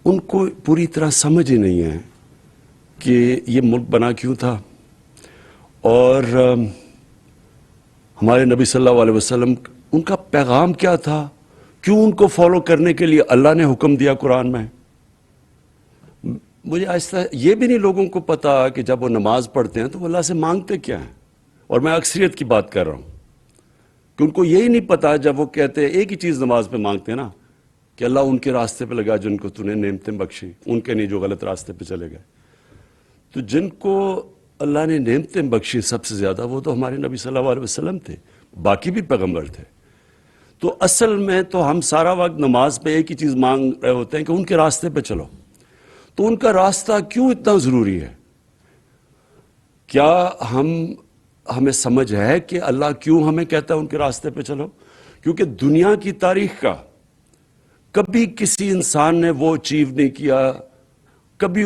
ان کو پوری طرح سمجھ ہی نہیں ہے کہ یہ ملک بنا کیوں تھا، اور ہمارے نبی صلی اللہ علیہ وسلم ان کا پیغام کیا تھا، کیوں ان کو فالو کرنے کے لیے اللہ نے حکم دیا قرآن میں۔ مجھے آہستہ یہ بھی نہیں لوگوں کو پتا کہ جب وہ نماز پڑھتے ہیں تو وہ اللہ سے مانگتے کیا ہیں، اور میں اکثریت کی بات کر رہا ہوں کہ ان کو یہی نہیں پتا جب وہ کہتے ہیں ایک ہی چیز نماز پہ مانگتے ہیں نا کہ اللہ ان کے راستے پہ لگا جن کو تو نے نعمتیں بخشی، ان کے نہیں جو غلط راستے پہ چلے گئے۔ تو جن کو اللہ نے نعمتیں بخشی سب سے زیادہ وہ تو ہمارے نبی صلی اللہ علیہ وسلم تھے، باقی بھی پیغمبر تھے۔ تو اصل میں تو ہم سارا وقت نماز پہ ایک ہی چیز مانگ رہے ہوتے ہیں کہ ان کے راستے پہ چلو۔ تو ان کا راستہ کیوں اتنا ضروری ہے؟ کیا ہمیں سمجھ ہے کہ اللہ کیوں ہمیں کہتا ہے ان کے راستے پہ چلو؟ کیونکہ دنیا کی تاریخ کا کبھی کسی انسان نے وہ اچیو نہیں کیا، کبھی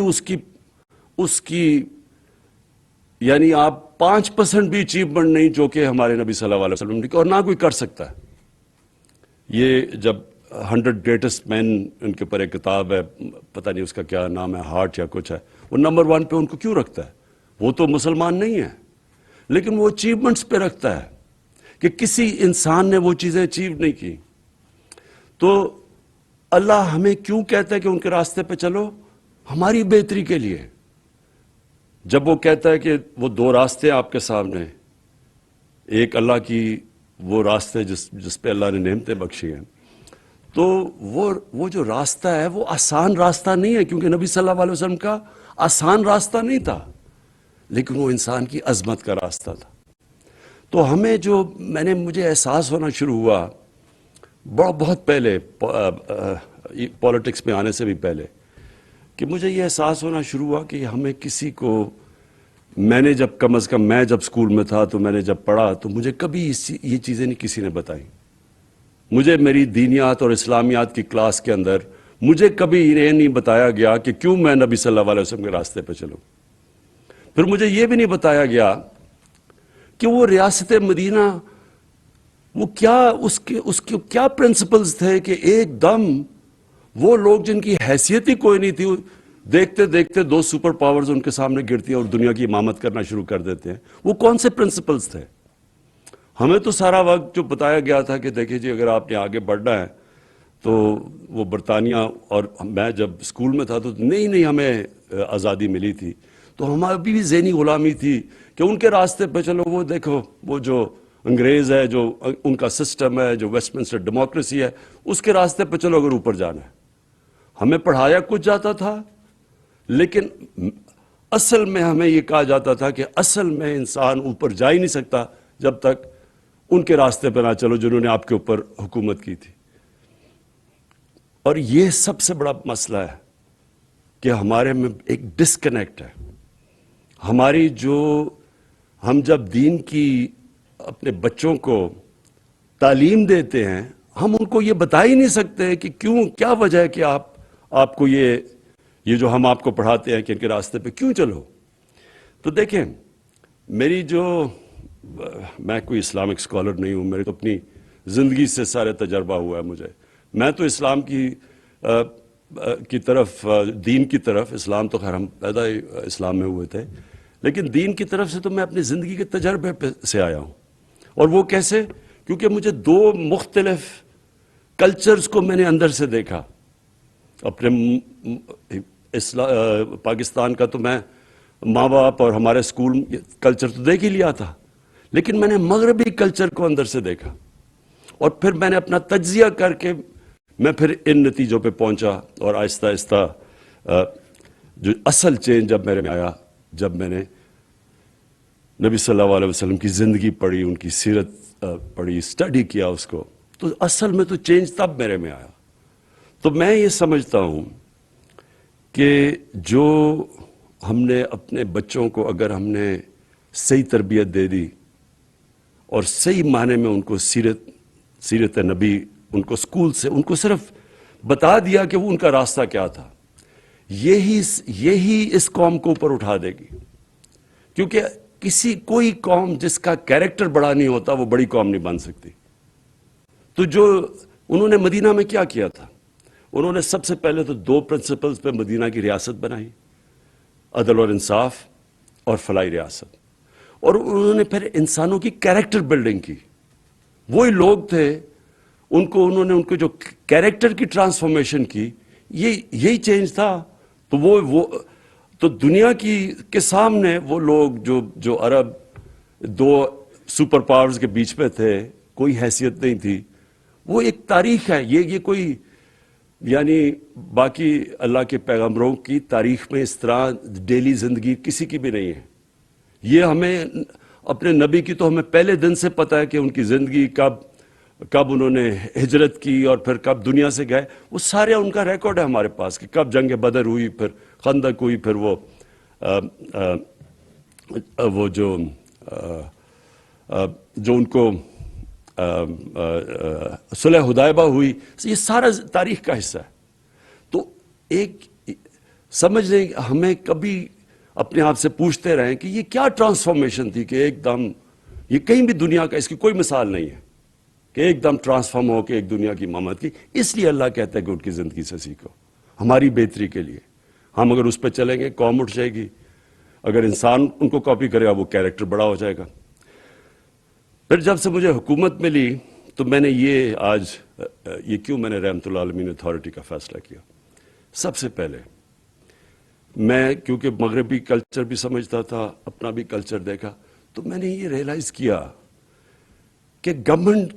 اس کی یعنی آپ 5% بھی اچیومنٹ نہیں جو کہ ہمارے نبی صلی اللہ علیہ وسلم نے کی، اور نہ کوئی کر سکتا ہے۔ یہ جب 100 گریٹسٹ مین ان کے اوپر ایک کتاب ہے، پتہ نہیں اس کا کیا نام ہے، ہارٹ یا کچھ ہے، وہ نمبر 1 پہ ان کو کیوں رکھتا ہے؟ وہ تو مسلمان نہیں ہے، لیکن وہ اچیومنٹس پہ رکھتا ہے کہ کسی انسان نے وہ چیزیں اچیو نہیں کی۔ تو اللہ ہمیں کیوں کہتا ہے کہ ان کے راستے پہ چلو؟ ہماری بہتری کے لیے۔ جب وہ کہتا ہے کہ وہ 2 راستے ہیں آپ کے سامنے، ایک اللہ کی وہ راستے جس پہ اللہ نے نعمتیں بخشی ہیں، تو وہ جو راستہ ہے وہ آسان راستہ نہیں ہے، کیونکہ نبی صلی اللہ علیہ وسلم کا آسان راستہ نہیں تھا، لیکن وہ انسان کی عظمت کا راستہ تھا۔ تو ہمیں مجھے احساس ہونا شروع ہوا بہت پہلے، پولیٹکس میں آنے سے بھی پہلے، کہ مجھے یہ احساس ہونا شروع ہوا کہ ہمیں کسی کو، میں نے جب کم از کم میں جب اسکول میں تھا تو میں نے جب پڑھا تو مجھے کبھی یہ چیزیں نہیں کسی نے بتائیں۔ مجھے میری دینیات اور اسلامیات کی کلاس کے اندر مجھے کبھی یہ نہیں بتایا گیا کہ کیوں میں نبی صلی اللہ علیہ وسلم کے راستے پہ چلوں۔ پھر مجھے یہ بھی نہیں بتایا گیا کہ وہ ریاست مدینہ، وہ کیا اس کے کیا پرنسپلز تھے کہ ایک دم وہ لوگ جن کی حیثیت ہی کوئی نہیں تھی، دیکھتے دیکھتے 2 سپر پاورز ان کے سامنے گرتی ہیں اور دنیا کی امامت کرنا شروع کر دیتے ہیں۔ وہ کون سے پرنسپلز تھے؟ ہمیں تو سارا وقت جو بتایا گیا تھا کہ دیکھیں جی اگر آپ نے آگے بڑھنا ہے تو وہ برطانیہ، اور میں جب اسکول میں تھا تو نہیں ہمیں آزادی ملی تھی، تو ہماری بھی ذہنی غلامی تھی کہ ان کے راستے پہ چلو، وہ دیکھو وہ جو انگریز ہے، جو ان کا سسٹم ہے، جو ویسٹ منسٹر ڈیموکریسی ہے، اس کے راستے پہ چلو اگر اوپر جانا ہے۔ ہمیں پڑھایا کچھ جاتا تھا، لیکن اصل میں ہمیں یہ کہا جاتا تھا کہ اصل میں انسان اوپر جا ہی نہیں سکتا جب تک ان کے راستے پہ نہ چلو جنہوں نے آپ کے اوپر حکومت کی تھی۔ اور یہ سب سے بڑا مسئلہ ہے کہ ہمارے میں ایک ڈسکنیکٹ ہے۔ ہماری ہم جب دین کی اپنے بچوں کو تعلیم دیتے ہیں، ہم ان کو یہ بتا ہی نہیں سکتے کہ کیا وجہ ہے کہ آپ کو یہ جو ہم آپ کو پڑھاتے ہیں کہ ان کے راستے پہ کیوں چلو۔ تو دیکھیں، میں کوئی اسلامک اسکالر نہیں ہوں، میری تو اپنی زندگی سے سارے تجربہ ہوا ہے مجھے۔ میں تو اسلام کی طرف، دین کی طرف، اسلام تو خیر ہم پیدا ہی اسلام میں ہوئے تھے، لیکن دین کی طرف سے تو میں اپنی زندگی کے تجربے سے آیا ہوں۔ اور وہ کیسے؟ کیونکہ مجھے 2 مختلف کلچرز کو میں نے اندر سے دیکھا۔ اپنے پاکستان کا تو میں ماں باپ اور ہمارے اسکول کلچر تو دیکھ ہی لیا تھا، لیکن میں نے مغربی کلچر کو اندر سے دیکھا، اور پھر میں نے اپنا تجزیہ کر کے میں پھر ان نتیجوں پہ پہنچا، اور آہستہ آہستہ جو اصل چینج جب میرے میں آیا، جب میں نے نبی صلی اللہ علیہ وسلم کی زندگی پڑھی، ان کی سیرت پڑھی، اسٹڈی کیا اس کو، تو اصل میں تو چینج تب میرے میں آیا۔ تو میں یہ سمجھتا ہوں کہ جو ہم نے اپنے بچوں کو اگر ہم نے صحیح تربیت دے دی اور صحیح معنی میں ان کو سیرت نبی، ان کو اسکول سے ان کو صرف بتا دیا کہ وہ ان کا راستہ کیا تھا، یہی اس قوم کو اوپر اٹھا دے گی۔ کیونکہ کوئی قوم جس کا کیریکٹر بڑا نہیں ہوتا وہ بڑی قوم نہیں بن سکتی۔ تو جو انہوں نے مدینہ میں کیا تھا، انہوں نے سب سے پہلے تو 2 پرنسپلز پہ مدینہ کی ریاست بنائی، عدل اور انصاف اور فلاحی ریاست، اور انہوں نے پھر انسانوں کی کیریکٹر بلڈنگ کی. وہی لوگ تھے، انہوں نے ان کو جو کیریکٹر کی ٹرانسفارمیشن کی، یہی چینج تھا. تو وہ تو دنیا کے سامنے وہ لوگ جو عرب 2 سپر پاورز کے بیچ میں تھے، کوئی حیثیت نہیں تھی. وہ ایک تاریخ ہے، یہ کوئی یعنی باقی اللہ کے پیغمبروں کی تاریخ میں اس طرح ڈیلی زندگی کسی کی بھی نہیں ہے. یہ ہمیں اپنے نبی کی تو ہمیں پہلے دن سے پتہ ہے کہ ان کی زندگی کب انہوں نے ہجرت کی اور پھر کب دنیا سے گئے. وہ سارے ان کا ریکارڈ ہے ہمارے پاس کہ کب جنگ بدر ہوئی، پھر خندق ہوئی، پھر وہ جو ان کو صلح حدیبیہ ہوئی. یہ سارا تاریخ کا حصہ ہے. تو ایک سمجھ لیں ہمیں کبھی اپنے آپ سے پوچھتے رہیں کہ یہ کیا ٹرانسفارمیشن تھی کہ ایک دم یہ کہیں بھی دنیا کا اس کی کوئی مثال نہیں ہے کہ ایک دم ٹرانسفارم ہو کے ایک دنیا کی امامت کی. اس لیے اللہ کہتا ہے کہ ان کی زندگی سے سیکھو، ہماری بہتری کے لیے. ہم اگر اس پہ چلیں گے قوم اٹھ جائے گی، اگر انسان ان کو کاپی کرے گا وہ کیریکٹر بڑا ہو جائے گا. پھر جب سے مجھے حکومت ملی تو میں نے یہ کیوں میں نے رحمت اللہ عالمین اتھارٹی کا فیصلہ کیا. سب سے پہلے میں کیونکہ مغربی کلچر بھی سمجھتا تھا، اپنا بھی کلچر دیکھا، تو میں نے یہ ریئلائز کیا کہ گورنمنٹ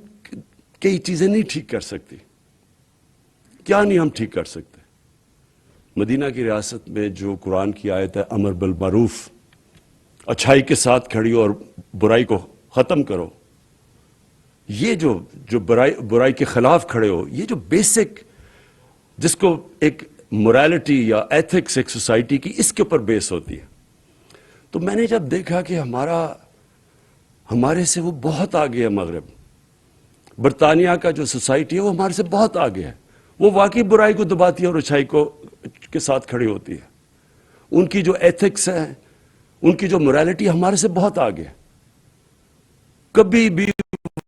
کئی چیزیں نہیں ٹھیک کر سکتی. کیا نہیں ہم ٹھیک کر سکتے؟ مدینہ کی ریاست میں جو قرآن کی آیت ہے امر بالمعروف، اچھائی کے ساتھ کھڑی اور برائی کو ختم کرو، یہ جو برائی کے خلاف کھڑے ہو، یہ جو بیسک جس کو ایک مورالٹی یا ایتھکس ایک سوسائٹی کی اس کے اوپر بیس ہوتی ہے. تو میں نے جب دیکھا کہ ہمارے سے وہ بہت آگے ہے مغرب، برطانیہ کا جو سوسائٹی ہے وہ ہمارے سے بہت آگے ہے. وہ واقعی برائی کو دباتی ہے اور اچھائی کے ساتھ کھڑی ہوتی ہے. ان کی جو ایتھکس ہے، ان کی جو مورالٹی ہمارے سے بہت آگے ہے. کبھی بھی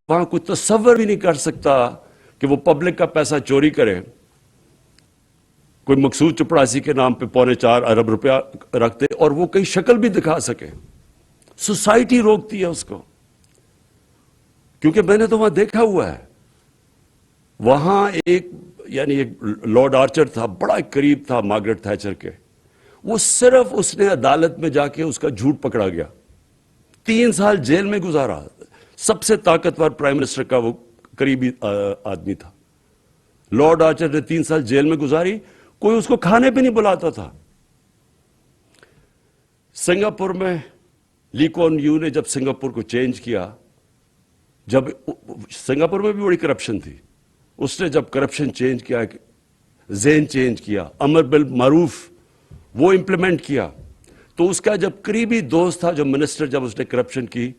وہاں کوئی تصور بھی نہیں کر سکتا کہ وہ پبلک کا پیسہ چوری کرے، کوئی مقصود چپڑاسی کے نام پہ 4.25 ارب روپیہ رکھتے اور وہ کئی شکل بھی دکھا سکے. سوسائٹی روکتی ہے اس کو، کیونکہ میں نے تو وہاں دیکھا ہوا ہے. وہاں ایک لارڈ آرچر تھا، بڑا قریب تھا مارگریٹ تھیچر کے. وہ صرف اس نے عدالت میں جا کے اس کا جھوٹ پکڑا گیا، 3 سال جیل میں گزارا. سب سے طاقتور پرائم منسٹر کا وہ قریبی آدمی تھا. لارڈ آرچر نے 3 سال جیل میں گزاری، کوئی اس کو کھانے پہ نہیں بلاتا تھا. سنگاپور میں لی کون یو نے جب سنگاپور کو چینج کیا، جب سنگاپور میں بھی بڑی کرپشن تھی، اس نے جب کرپشن چینج کیا، ذہن چینج کیا، امر بالمعروف وہ امپلیمنٹ کیا، تو اس کا جب قریبی دوست تھا جو منسٹر، جب اس نے کرپشن کی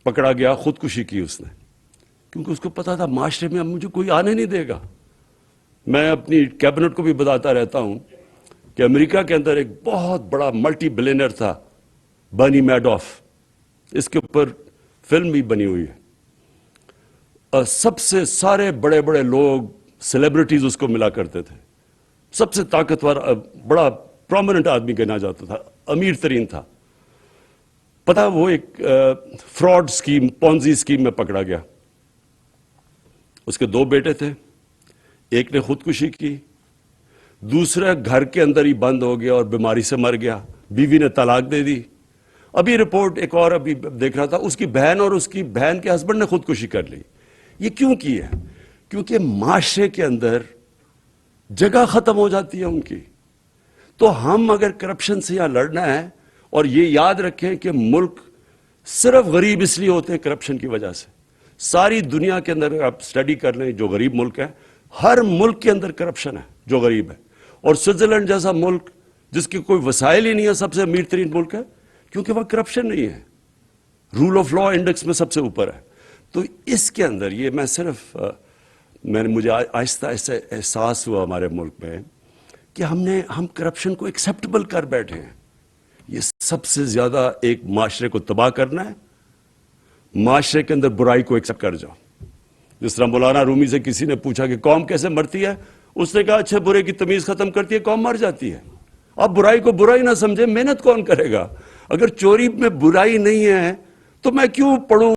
پکڑا گیا، خودکشی کی اس نے، کیونکہ اس کو پتا تھا معاشرے میں اب مجھے کوئی آنے نہیں دے گا. میں اپنی کیبنٹ کو بھی بتاتا رہتا ہوں کہ امریکہ کے اندر ایک بہت بڑا ملٹی بلینئر تھا برنی میڈوف، اس کے اوپر فلم بھی بنی ہوئی ہے. سب سے سارے بڑے بڑے لوگ سیلیبریٹیز اس کو ملا کرتے تھے. سب سے طاقتور بڑا پرومیننٹ آدمی گنا جاتا تھا، امیر ترین تھا. پتا وہ ایک فراڈ سکیم، پونزی سکیم میں پکڑا گیا. اس کے 2 بیٹے تھے، ایک نے خودکشی کی، دوسرا گھر کے اندر ہی بند ہو گیا اور بیماری سے مر گیا. بیوی نے طلاق دے دی. ابھی رپورٹ ایک اور ابھی دیکھ رہا تھا، اس کی بہن اور اس کی بہن کے ہسبینڈ نے خودکشی کر لی. یہ کیوں کی ہے؟ کیونکہ معاشرے کے اندر جگہ ختم ہو جاتی ہے ان کی. تو ہم اگر کرپشن سے یہاں لڑنا ہے، اور یہ یاد رکھیں کہ ملک صرف غریب اس لیے ہوتے ہیں کرپشن کی وجہ سے. ساری دنیا کے اندر آپ سٹڈی کر لیں جو غریب ملک ہے، ہر ملک کے اندر کرپشن ہے جو غریب ہے. اور سوئٹزرلینڈ جیسا ملک جس کے کوئی وسائل ہی نہیں ہے، سب سے امیر ترین ملک ہے، کیونکہ وہاں کرپشن نہیں ہے. رول آف لا انڈیکس میں سب سے اوپر ہے. تو اس کے اندر یہ میں صرف مجھے آہستہ آہستہ احساس ہوا ہمارے ملک میں کہ ہم کرپشن کو ایکسیپٹیبل کر بیٹھے ہیں. یہ سب سے زیادہ ایک معاشرے کو تباہ کرنا ہے. معاشرے کے اندر برائی کو ایکسیپٹ کر جاؤ. جس طرح مولانا رومی سے کسی نے پوچھا کہ قوم کیسے مرتی ہے، اس نے کہا اچھے برے کی تمیز ختم کرتی ہے قوم مر جاتی ہے. آپ برائی کو برائی نہ سمجھے, محنت کون کرے گا؟ اگر چوری میں برائی نہیں ہے تو میں کیوں پڑھوں